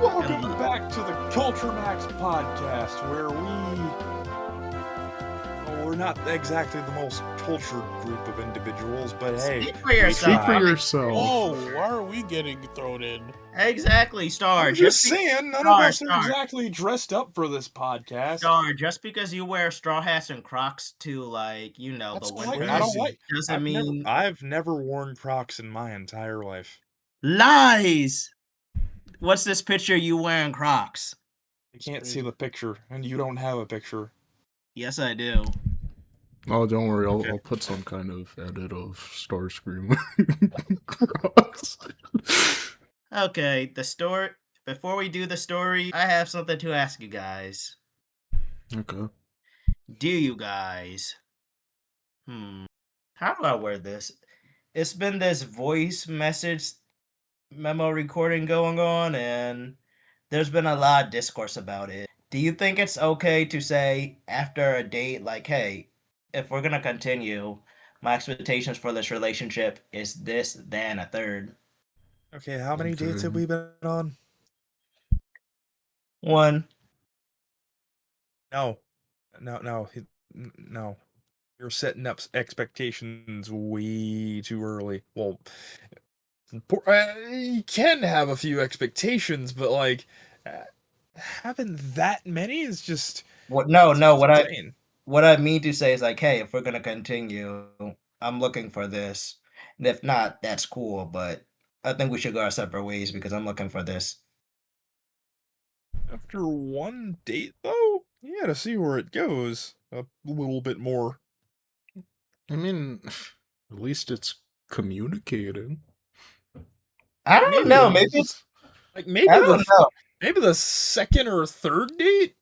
Welcome back to the Culturemax podcast, where we're not exactly the most cultured group of individuals, but hey, Speak for yourself. Speak for yourself. Oh, why are we getting thrown in? Exactly, Star. I'm just saying, none of us are exactly dressed up for this podcast. Star, just because you wear straw hats and Crocs to, like, you know, That's the like, winter I don't like. doesn't mean I've never worn Crocs in my entire life. lies. What's this picture you wearing Crocs? I can't see the picture, and you don't have a picture. Yes, I do. Oh, don't worry. I'll put some kind of edit of Starscream Crocs. Okay, the story. Before we do the story, I have something to ask you guys. Okay. Do you guys? How do I word this? It's been this voice message memo recording going on, and there's been a lot of discourse about it. Do you think it's okay to say after a date, like, hey, if we're gonna continue, my expectations for this relationship is this, then a third? Okay, how many dates have we been on? One. No. You're setting up expectations way too early. Well, you can have a few expectations, but like having that many is just What I mean to say is like, hey, if we're gonna continue, I'm looking for this, and if not, that's cool. But I think we should go our separate ways because I'm looking for this. After one date, though, you gotta see where it goes a little bit more. I mean, at least it's communicating. I don't know. Maybe it's like maybe the second or third date.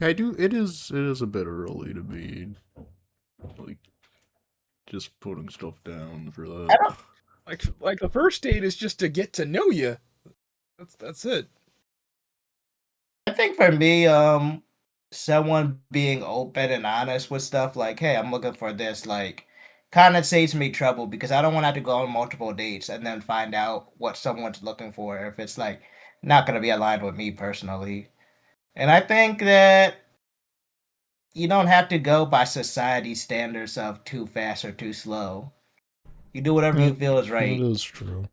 I do. It is a bit early to be like just putting stuff down for that. Like the first date is just to get to know you. That's it. I think for me, someone being open and honest with stuff like, hey, I'm looking for this, like, kind of saves me trouble because I don't want to have to go on multiple dates and then find out what someone's looking for if it's like not going to be aligned with me personally. And I think that you don't have to go by society standards of too fast or too slow. You do whatever you feel is right. That is true.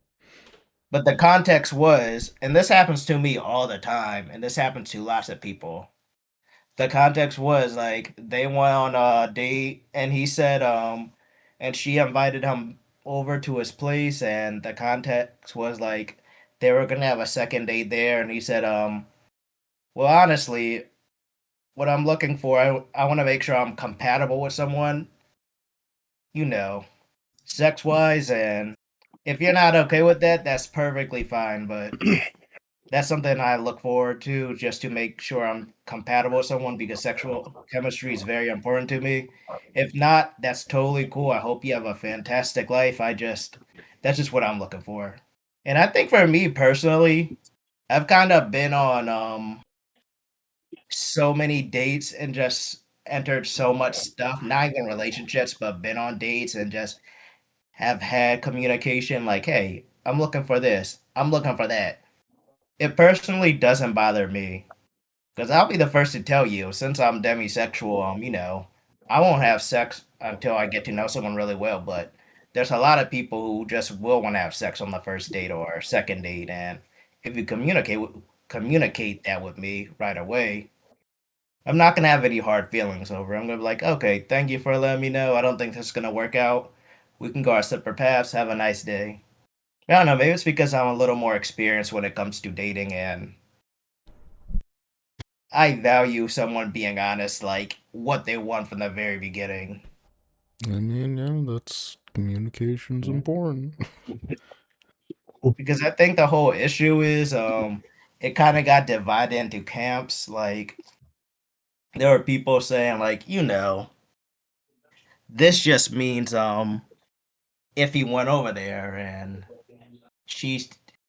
But the context was, and this happens to me all the time, and this happens to lots of people. The context was like they went on a date, and he said, and she invited him over to his place, and the context was like they were gonna have a second date there, and he said, well, honestly, what I'm looking for, I want to make sure I'm compatible with someone, you know, sex wise, and if you're not okay with that, that's perfectly fine, but that's something I look forward to just to make sure I'm compatible with someone because sexual chemistry is very important to me. If not, that's totally cool. I hope you have a fantastic life. That's just what I'm looking for. And I think for me personally, I've kind of been on so many dates and just entered so much stuff, not even relationships, but been on dates and just have had communication like, hey, I'm looking for this, I'm looking for that. It personally doesn't bother me because I'll be the first to tell you, since I'm demisexual, I won't have sex until I get to know someone really well. But there's a lot of people who just will want to have sex on the first date or second date, and if you communicate that with me right away, I'm not gonna have any hard feelings over it. I'm gonna be like, okay, thank you for letting me know. I don't think this is gonna work out. We can go our separate paths. Have a nice day. I don't know. Maybe it's because I'm a little more experienced when it comes to dating, and I value someone being honest, like what they want from the very beginning. I mean, yeah, that's communication's important. Because I think the whole issue is, it kind of got divided into camps. Like there were people saying, like, this just means, if he went over there and she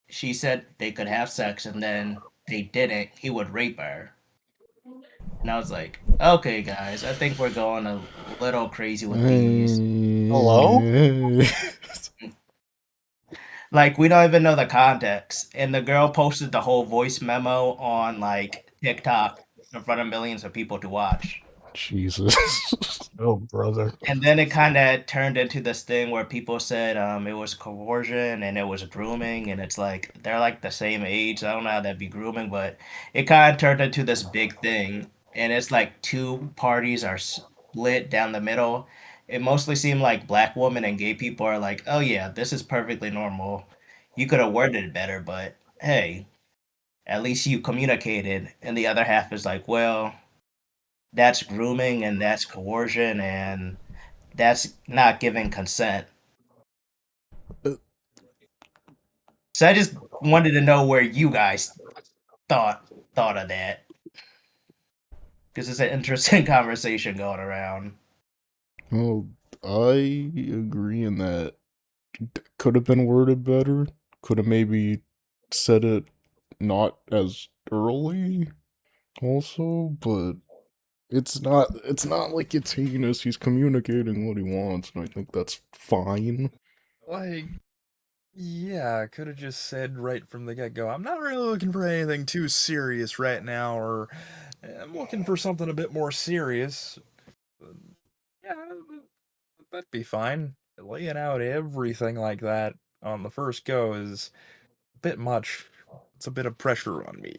she said they could have sex and then they didn't, he would rape her. And I was like, okay, guys, I think we're going a little crazy with these. Hello? Like we don't even know the context. And the girl posted the whole voice memo on like TikTok in front of millions of people to watch. Jesus. Oh, brother. And then it kind of turned into this thing where people said it was coercion and it was grooming, and it's like they're like the same age. I don't know how that'd be grooming, but it kind of turned into this big thing, and it's like two parties are split down the middle. It mostly seemed like black women and gay people are like, "Oh yeah, this is perfectly normal. You could have worded it better, but hey, at least you communicated." And the other half is like, "Well, that's grooming and that's coercion and." That's not giving consent. So I just wanted to know where you guys thought of that, because it's an interesting conversation going around. Well, I agree in that could have been worded better. Could have maybe said it not as early also, but it's not like it's heinous. He's communicating what he wants, and I think that's fine. Like, yeah, could have just said right from the get-go, I'm not really looking for anything too serious right now, or I'm looking for something a bit more serious. Yeah, that'd be fine. Laying out everything like that on the first go is a bit much. It's a bit of pressure on me.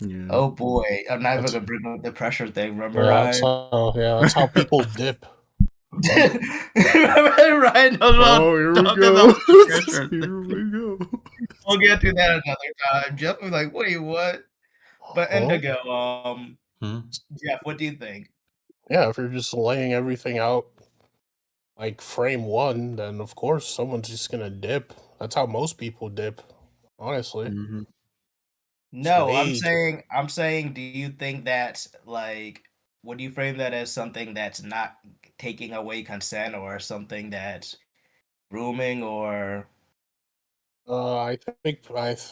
Yeah. Oh boy, I'm not even That's- gonna bring up the pressure thing. Remember, That's Ryan? that's how people dip. Remember Ryan knows about Oh, here we talking go. about the pressure thing. Here we go. We'll get to that another time. Jeff was like, "Wait, what?" But Huh? Indigo, Hmm? Jeff, what do you think? Yeah, if you're just laying everything out like frame one, then of course someone's just gonna dip. That's how most people dip, honestly. Mm-hmm. No, I'm age. saying, do you think that's like, would you frame that as something that's not taking away consent or something that's grooming or I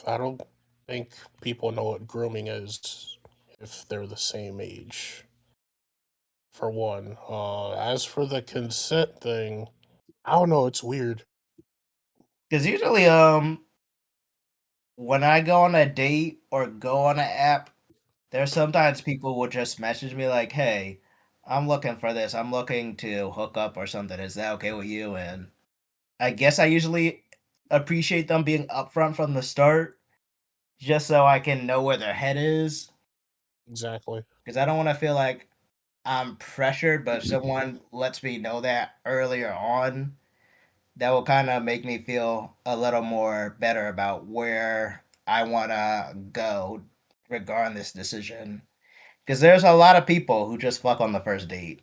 don't think people know what grooming is if they're the same age. For one, as for the consent thing, I don't know. It's weird. because usually when I go on a date or go on an app, there's sometimes people will just message me like, "Hey, I'm looking for this. I'm looking to hook up or something. Is that okay with you?" And I guess I usually appreciate them being upfront from the start, just so I can know where their head is. Exactly. Because I don't want to feel like I'm pressured, but if someone lets me know that earlier on, that will kind of make me feel a little more better about where I want to go regarding this decision. Because there's a lot of people who just fuck on the first date,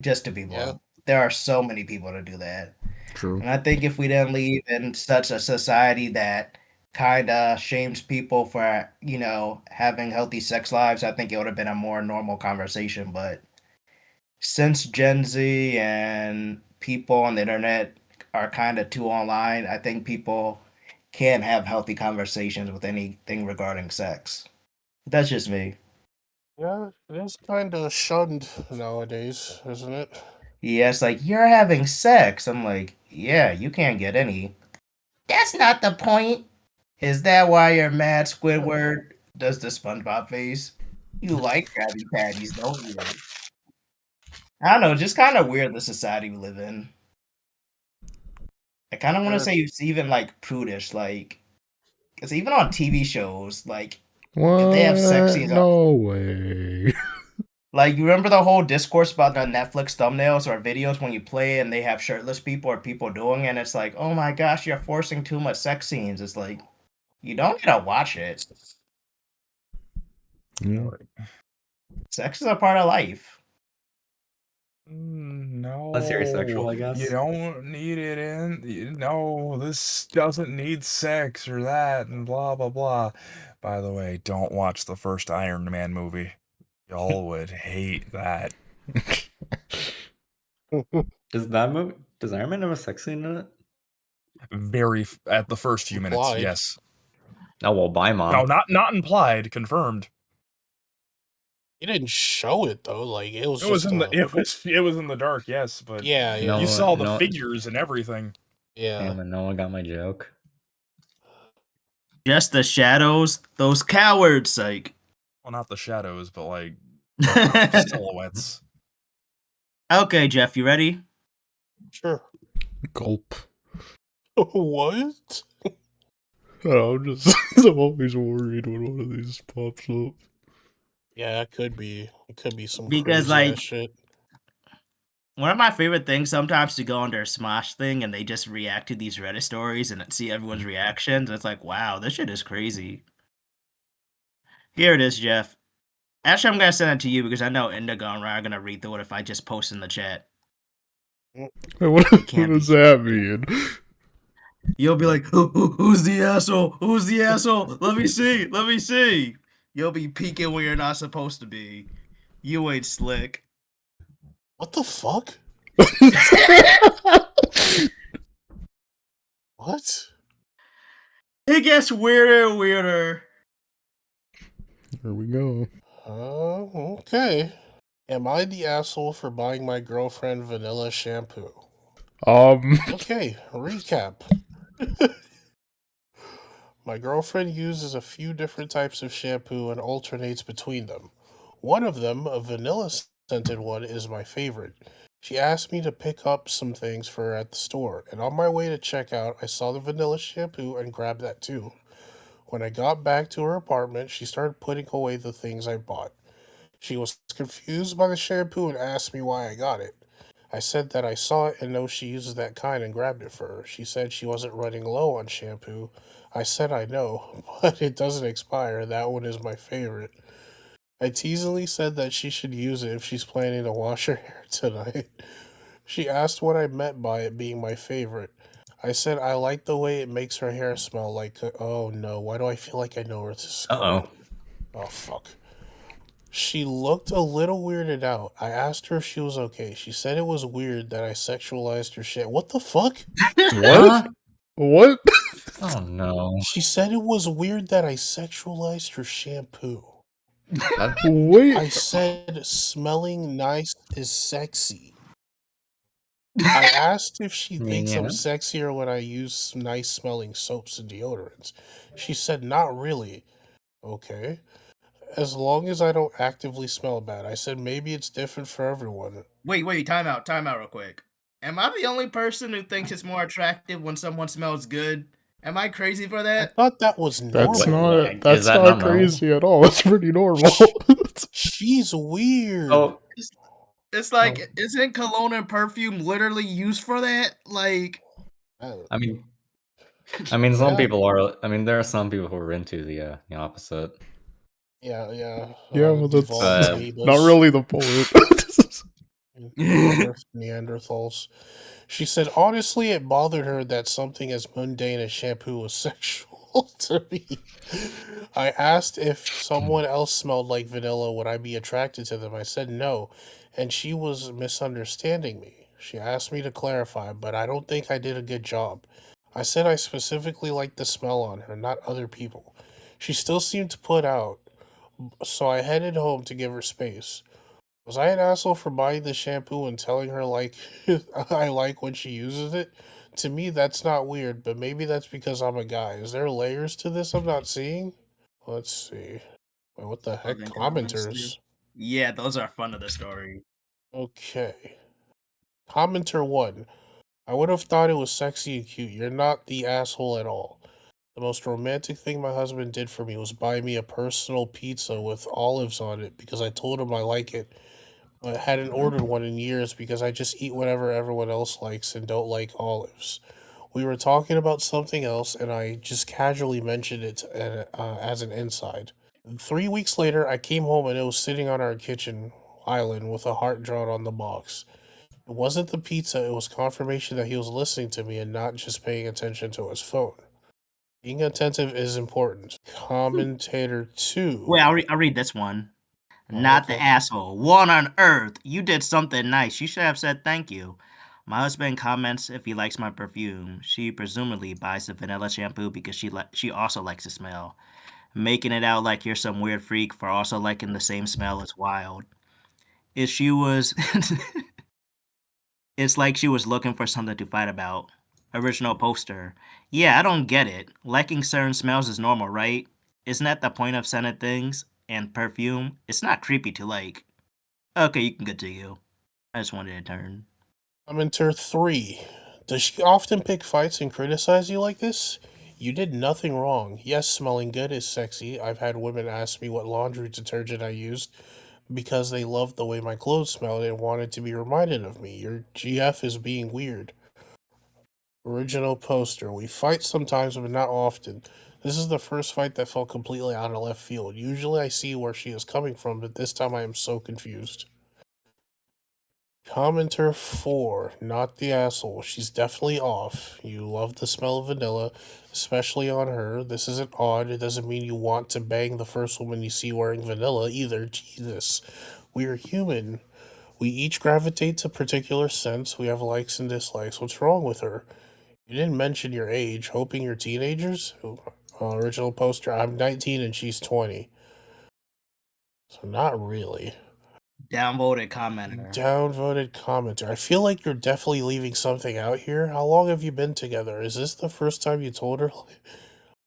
just to be blunt. There are so many people to do that. True. And I think if we didn't live in such a society that kind of shames people for, having healthy sex lives, I think it would have been a more normal conversation. But since Gen Z and people on the internet are kind of too online, I think people can't have healthy conversations with anything regarding sex. That's just me. Yeah, it is kind of shunned nowadays, isn't it? Yeah, it's like, you're having sex. I'm like, yeah, you can't get any. That's not the point. Is that why you're mad, Squidward? Does the SpongeBob face? You like Krabby Patties, don't you? I don't know, just kind of weird the society we live in. I kind of want to say it's even like prudish, like, because even on TV shows, like, if they have sex What? scenes, No way. like, you remember the whole discourse about the Netflix thumbnails or videos when you play and they have shirtless people or people doing it, and it's like, oh my gosh, you're forcing too much sex scenes. It's like, you don't gotta watch it. Yeah. Sex is a part of life. No. Unless you're asexual, I You guess. don't need it no, this doesn't need sex or that and blah blah blah. By the way, don't watch the first Iron Man movie. Y'all would hate that. Does Iron Man have a sex scene in it? At the first few minutes, Implied. yes. Oh well, bye mom. No, not implied, confirmed. He didn't show it though. Like it was It was just in the it was in the dark, yes, but yeah. you saw the No. figures and everything. Yeah. Damn it, no one got my joke. Just the shadows, those cowards, like. Well, not the shadows, but like Okay, silhouettes. Jeff, you ready? Sure. Gulp. What? I'm always worried when one of these pops up. Yeah, it could be. It could be some Because, crazy like, ass shit. one of my favorite things sometimes to go on their Smosh thing and they just react to these Reddit stories and see everyone's reactions. It's like, wow, this shit is crazy. Here it is, Jeff. Actually, I'm gonna send it to you because I know Indigo and Ryan are gonna read through it if I just post in the chat. Wait, It what can't be does that true. mean? You'll be like, who's the asshole? Who's the asshole? Let me see. Let me see. You'll be peeking where you're not supposed to be. You ain't slick. What the fuck? What? It gets weirder and weirder. Here we go. Okay. Am I the asshole for buying my girlfriend vanilla shampoo? Okay, recap. My girlfriend uses a few different types of shampoo and alternates between them. One of them, a vanilla scented one, is my favorite. She asked me to pick up some things for her at the store, and on my way to check out, I saw the vanilla shampoo and grabbed that too. When I got back to her apartment, she started putting away the things I bought. She was confused by the shampoo and asked me why I got it. I said that I saw it and know she uses that kind and grabbed it for her. She said she wasn't running low on shampoo. I said I know, but it doesn't expire. That one is my favorite. I teasingly said that she should use it if she's planning to wash her hair tonight. She asked what I meant by it being my favorite. I said I like the way it makes her hair smell like. Oh no, why do I feel like I know where this is going? Oh fuck. She looked a little weirded out. I asked her if she was okay. She said it was weird that I sexualized her shit. What the fuck? What? What? Oh no. She said it was weird that I sexualized her shampoo. Wait. I said smelling nice is sexy. I asked if she I mean, thinks I'm yeah. sexier when I use nice smelling soaps and deodorants. She said not really. Okay. As long as I don't actively smell bad. I said maybe it's different for everyone. Wait, time out real quick. Am I the only person who thinks it's more attractive when someone smells good? Am I crazy for I that? thought that was That's normal. not Is that not normal? crazy at all. That's pretty normal. She's weird. Oh, It's like, isn't cologne and perfume literally used for that? Like, I mean, some Yeah. people are. I mean, there are some people who are into the opposite. Yeah. Yeah, well, that's Devolved Uh, amoebas. not really the point. Neanderthals. She said honestly it bothered her that something as mundane as shampoo was sexual to me. I asked if someone else smelled like vanilla, would I be attracted to them? I said no, and she was misunderstanding me. She asked me to clarify, but I don't think I did a good job. I said I specifically liked the smell on her, not other people. She still seemed to put out, so I headed home to give her space. Was I an asshole for buying the shampoo and telling her like I like when she uses it? To me, that's not weird, but maybe that's because I'm a guy. Is there layers to this I'm not seeing? Let's see. Wait, what the heck? fucking comments, dude. Commenters. Yeah, those are fun of the story. Okay. Commenter 1. I would have thought it was sexy and cute. You're not the asshole at all. The most romantic thing my husband did for me was buy me a personal pizza with olives on it because I told him I like it. I hadn't ordered one in years because I just eat whatever everyone else likes and don't like olives. We were talking about something else, and I just casually mentioned it as an inside. 3 weeks later, I came home and it was sitting on our kitchen island with a heart drawn on the box. It wasn't the pizza, it was confirmation that he was listening to me and not just paying attention to his phone. Being attentive is important. Commentator 2. Wait, I'll read this one. Not the Okay. asshole. What on earth? You did something nice. You should have said thank you. My husband comments if he likes my perfume. She presumably buys the vanilla shampoo because she also likes the smell. Making it out like you're some weird freak for also liking the same smell is wild. If she was, it's like she was looking for something to fight about. Original poster. Yeah, I don't get it. Liking certain smells is normal, right? Isn't that the point of scented things and perfume? It's not creepy to like. Okay, you can continue. I just wanted to turn. Commenter 3. Does she often pick fights and criticize you like this? You did nothing wrong. Yes, smelling good is sexy. I've had women ask me what laundry detergent I used because they loved the way my clothes smelled and wanted to be reminded of me. Your GF is being weird. Original poster. We fight sometimes, but not often. This is the first fight that felt completely out of left field. Usually I see where she is coming from, but this time I am so confused. Commenter 4. Not the asshole. She's definitely off. You love the smell of vanilla, especially on her. This isn't odd. It doesn't mean you want to bang the first woman you see wearing vanilla either. Jesus. We are human. We each gravitate to particular scents. We have likes and dislikes. What's wrong with her? You didn't mention your age. Hoping you're teenagers? Original poster. I'm 19 and she's 20. So not really. Downvoted commenter. Downvoted commenter. I feel like you're definitely leaving something out here. How long have you been together? Is this the first time you told her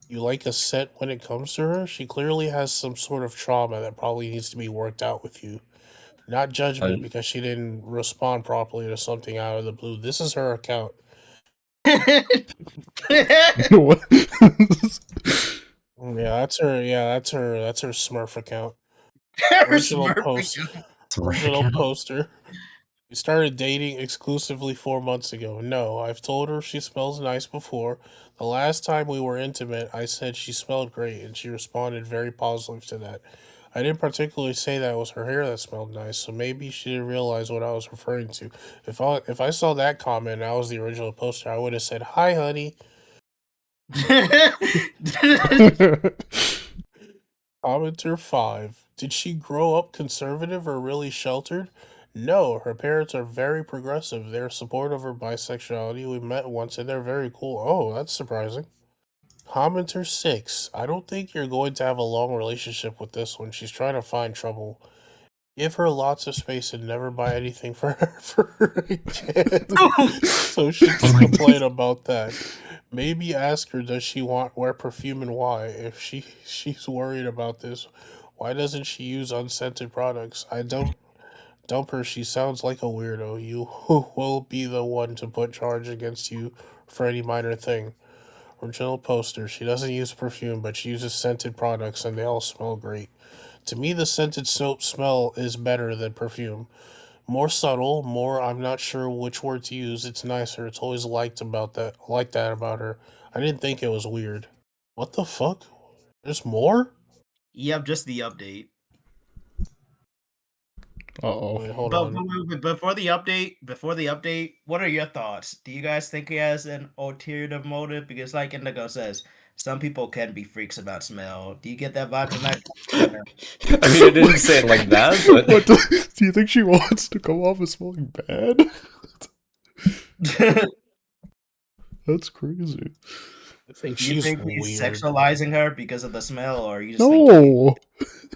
you like a scent when it comes to her? She clearly has some sort of trauma that probably needs to be worked out with you. Not judgment because she didn't respond properly to something out of the blue. This is her account. What? Yeah, that's her. Yeah, that's her. That's her Smurf account. Original poster. We started dating exclusively 4 months ago. No, I've told her she smells nice before. The last time we were intimate, I said she smelled great, and she responded very positive to that. I didn't particularly say that it was her hair that smelled nice, so maybe she didn't realize what I was referring to. If I saw that comment and I was the original poster, I would have said, "Hi, honey." Commenter 5. Did she grow up conservative or really sheltered? No, her parents are very progressive. They're supportive of her bisexuality. We met once and they're very cool. Oh, that's surprising. Commenter 6. I don't think you're going to have a long relationship with this one. She's trying to find trouble. Give her lots of space and never buy anything for her again. So she can complain about that. Maybe ask her, does she wear perfume and why? If she's worried about this, why doesn't she use unscented products? I don't dump her. She sounds like a weirdo. You will be the one to put charge against you for any minor thing. Original poster. She doesn't use perfume, but she uses scented products, and they all smell great. To me, the scented soap smell is better than perfume. More subtle, more I'm not sure which word to use. It's nicer. It's always like that about her. I didn't think it was weird. What the fuck? There's more? Yep, just the update. Uh-oh. Wait, hold But on. before the update, what are your thoughts? Do you guys think he has an ulterior motive? Because like Indigo says, some people can be freaks about smell. Do you get that vibe from that? I mean, it didn't say it like that, but What do you think she wants to come off as smelling bad? That's crazy. I think Do you she's think he's weird. sexualizing her because of the smell, or you just think No.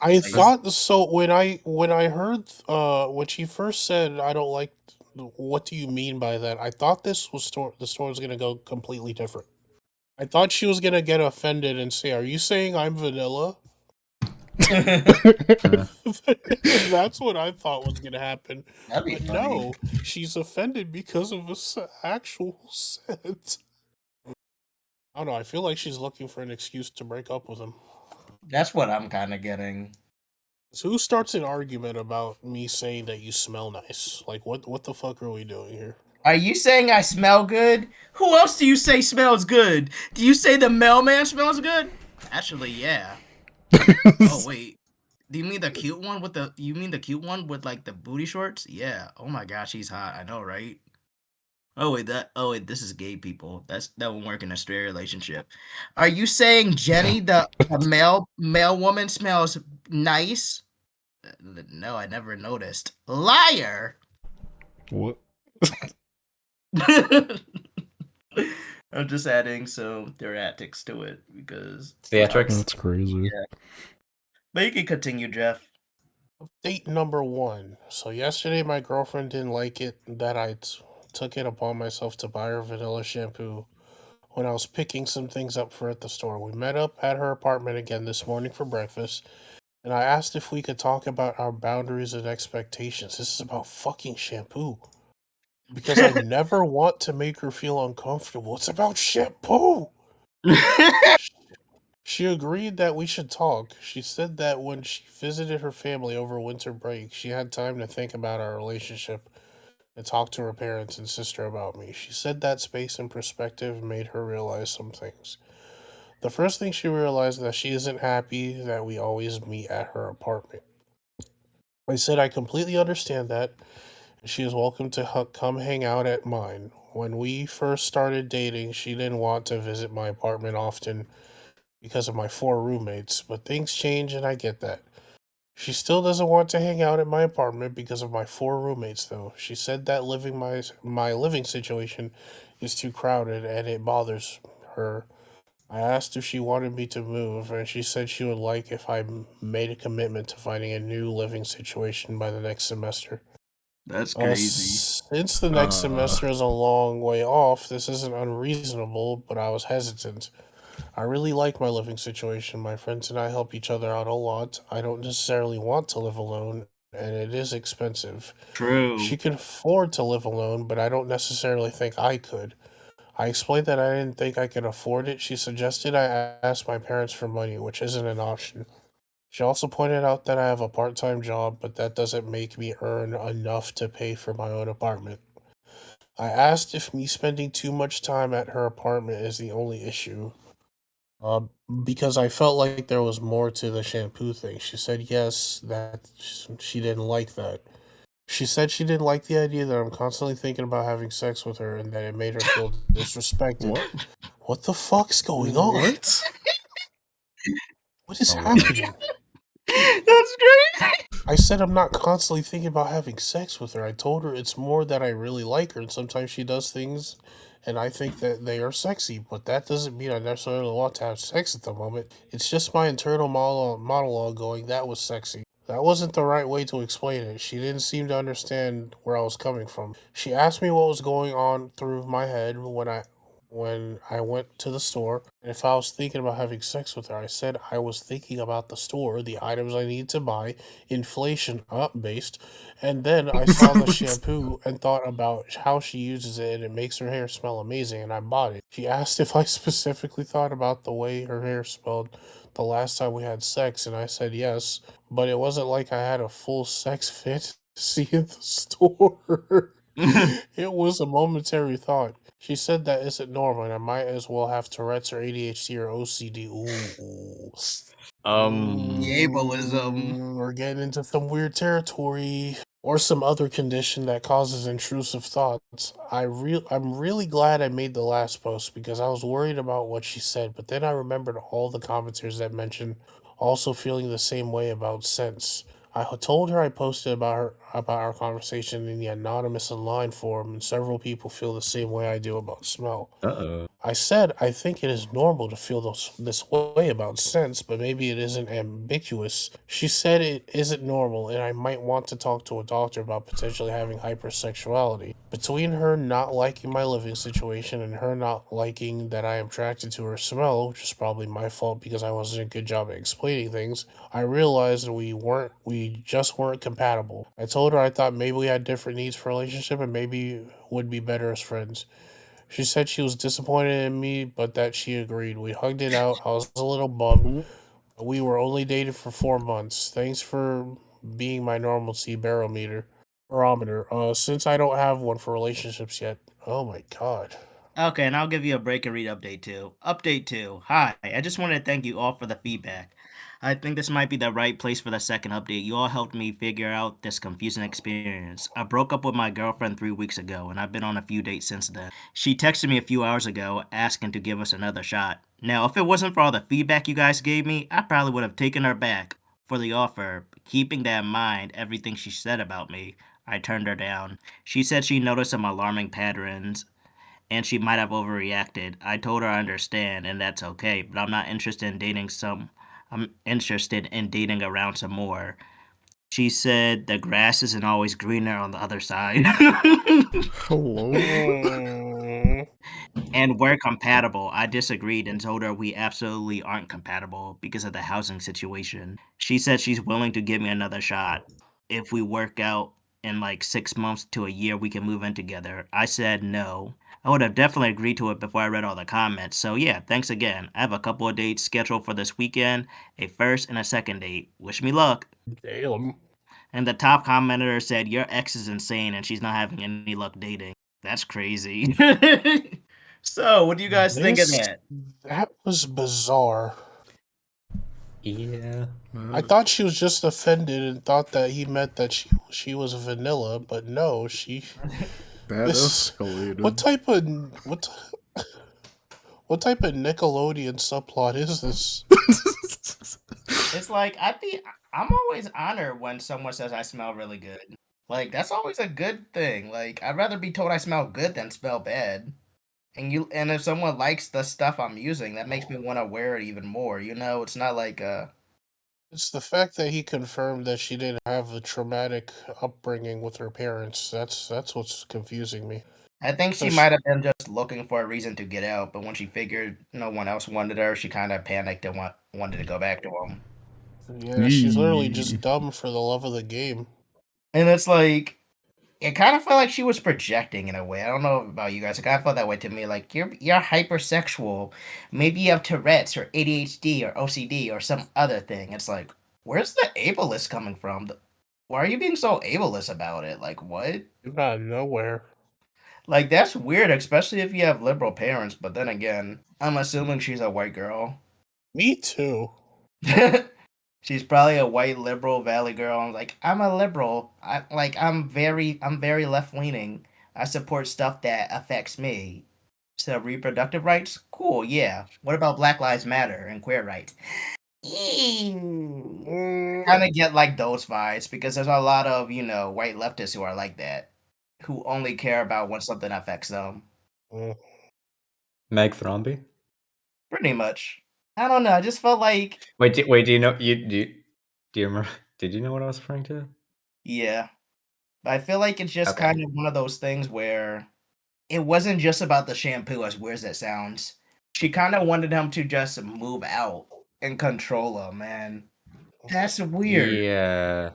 I thought so when I heard when she first said I don't like what do you mean by that? I thought this was the story was gonna go completely different. I thought she was gonna get offended and say, "Are you saying I'm vanilla?" That's what I thought was gonna happen. that'd be But funny? no, she's offended because of actual scent. I don't know. I feel like she's looking for an excuse to break up with him. That's what I'm kind of getting. So who starts an argument about me saying that you smell nice? Like, what the fuck are we doing here? Are you saying I smell good? Who else do you say smells good? Do you say the mailman smells good? Actually, yeah. Oh wait, do you mean the cute one with the? You mean the cute one with like the booty shorts? Yeah. Oh my gosh, he's hot. I know, right? Oh wait, that. Oh wait, this is gay people. That won't work in a straight relationship. Are you saying Jenny, the male woman, smells nice? No, I never noticed. Liar. What? I'm just adding some theatrics to it because theatrics. That's crazy. Yeah. But you can continue, Jeff. Date number 1. So yesterday, my girlfriend didn't like it that I took it upon myself to buy her vanilla shampoo when I was picking some things up for at the store. We met up at her apartment again this morning for breakfast, and I asked if we could talk about our boundaries and expectations. This is about fucking shampoo. Because I never want to make her feel uncomfortable. It's about shampoo! She agreed that we should talk. She said that when she visited her family over winter break, she had time to think about our relationship and talk to her parents and sister about me. She said that space and perspective made her realize some things. The first thing she realized that she isn't happy that we always meet at her apartment. I said I completely understand that. She is welcome to come hang out at mine. When we first started dating, she didn't want to visit my apartment often because of my four roommates, but things change and I get that. She still doesn't want to hang out at my apartment because of my four roommates though. She said that my living situation is too crowded and it bothers her. I asked if she wanted me to move and she said she would like if I made a commitment to finding a new living situation by the next semester. That's crazy. Since the next semester is a long way off, this isn't unreasonable, but I was hesitant. I really like my living situation. My friends and I help each other out a lot. I don't necessarily want to live alone, and it is expensive. True. She can afford to live alone, but I don't necessarily think I could. I explained that I didn't think I could afford it. She suggested I ask my parents for money, which isn't an option. She also pointed out that I have a part time job, but that doesn't make me earn enough to pay for my own apartment. I asked if me spending too much time at her apartment is the only issue, uh, because I felt like there was more to the shampoo thing. She said yes, that she didn't like that. She said she didn't like the idea that I'm constantly thinking about having sex with her and that it made her feel disrespected. What? What the fuck's going on? What? What is Oh wow. happening? That's crazy. I said I'm not constantly thinking about having sex with her. I told her it's more that I really like her, and sometimes she does things and I think that they are sexy, but that doesn't mean I necessarily want to have sex at the moment. It's just my internal monologue going, that was sexy. That wasn't the right way to explain it. She didn't seem to understand where I was coming from. She asked me what was going on through my head when I went to the store, and if I was thinking about having sex with her. I said I was thinking about the store, the items I need to buy, inflation up based, and then I saw the shampoo and thought about how she uses it and it makes her hair smell amazing, and I bought it. She asked if I specifically thought about the way her hair smelled the last time we had sex, and I said yes, but it wasn't like I had a full sex fantasy in the store. It was a momentary thought. She said that isn't normal and I might as well have Tourette's or ADHD or OCD. Ooh. Ableism. We're getting into some weird territory. Or some other condition that causes intrusive thoughts. I'm really glad I made the last post because I was worried about what she said, but then I remembered all the commenters that mentioned also feeling the same way about scents. I told her I posted about our conversation in the anonymous online forum, and several people feel the same way I do about smell. Uh oh. I said I think it is normal to feel this way about scents, but maybe it isn't ambiguous. She said it isn't normal, and I might want to talk to a doctor about potentially having hypersexuality. Between her not liking my living situation and her not liking that I am attracted to her smell, which is probably my fault because I wasn't a good job at explaining things, I realized we just weren't compatible. I told her I thought maybe we had different needs for a relationship and maybe would be better as friends. She said she was disappointed in me, but that she agreed. We hugged it out. I was a little bummed. We were only dated for 4 months. Thanks for being my normalcy barometer. Since I don't have one for relationships yet. Oh my god. Okay, and I'll give you a break and read update two. Update two. Hi, I just wanted to thank you all for the feedback. I think this might be the right place for the second update. You all helped me figure out this confusing experience. I broke up with my girlfriend 3 weeks ago, and I've been on a few dates since then. She texted me a few hours ago asking to give us another shot. Now, if it wasn't for all the feedback you guys gave me, I probably would have taken her back for the offer. Keeping that in mind, everything she said about me, I turned her down. She said she noticed some alarming patterns and she might have overreacted. I told her I understand and that's okay, but I'm interested in dating around some more. She said the grass isn't always greener on the other side. Hello? Mm. And we're compatible. I disagreed and told her we absolutely aren't compatible because of the housing situation. She said she's willing to give me another shot. If we work out in like 6 months to a year, we can move in together. I said no. I would have definitely agreed to it before I read all the comments. So yeah, thanks again. I have a couple of dates scheduled for this weekend, a first and a second date. Wish me luck. Damn. And the top commenter said, your ex is insane and she's not having any luck dating. That's crazy. So, what do you guys think of that? That was bizarre. Yeah. I thought she was just offended and thought that he meant that she was vanilla, but no, she That this escalated. what type of what type of Nickelodeon subplot is this? It's like I'm always honored when someone says I smell really good. Like that's always a good thing. Like I'd rather be told I smell good than smell bad. And if someone likes the stuff I'm using, that makes me want to wear it even more. You know, it's not like It's the fact that he confirmed that she didn't have a traumatic upbringing with her parents. That's what's confusing me. I think So she might have been just looking for a reason to get out, but when she figured no one else wanted her, she kind of panicked and wanted to go back to him. yeah, she's literally just dumb for the love of the game. And it's like it kind of felt like she was projecting in a way. I don't know about you guys. It kind of felt that way to me. Like you're hypersexual. Maybe you have Tourette's or ADHD or OCD or some other thing. It's like, where's the ableist coming from? Why are you being so ableist about it? Like what? Out of nowhere. Like that's weird, especially if you have liberal parents. But then again, I'm assuming she's a white girl. Me too. She's probably a white liberal valley girl. I'm like, I'm a liberal. I'm very left leaning. I support stuff that affects me. So reproductive rights, cool, yeah. What about Black Lives Matter and queer rights? Kind of get like those vibes because there's a lot of white leftists who are like that, who only care about when something affects them. Mm. Meg Thromby? Pretty much. I don't know. I just felt like Wait, do you know do you remember? Did you know what I was referring to? yeah. But I feel like it's just Okay. kind of one of those things where it wasn't just about the shampoo, as weird as it sounds. She kind of wanted him to just move out and control him, man. That's weird. Yeah.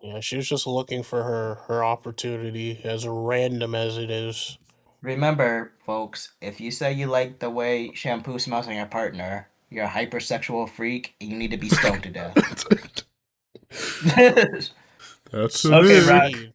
Yeah, she was just looking for her opportunity, as random as it is. Remember, folks, if you say you like the way shampoo smells on your partner, you're a hypersexual freak and you need to be stoned to death. That's Okay, it. Rock. Insane.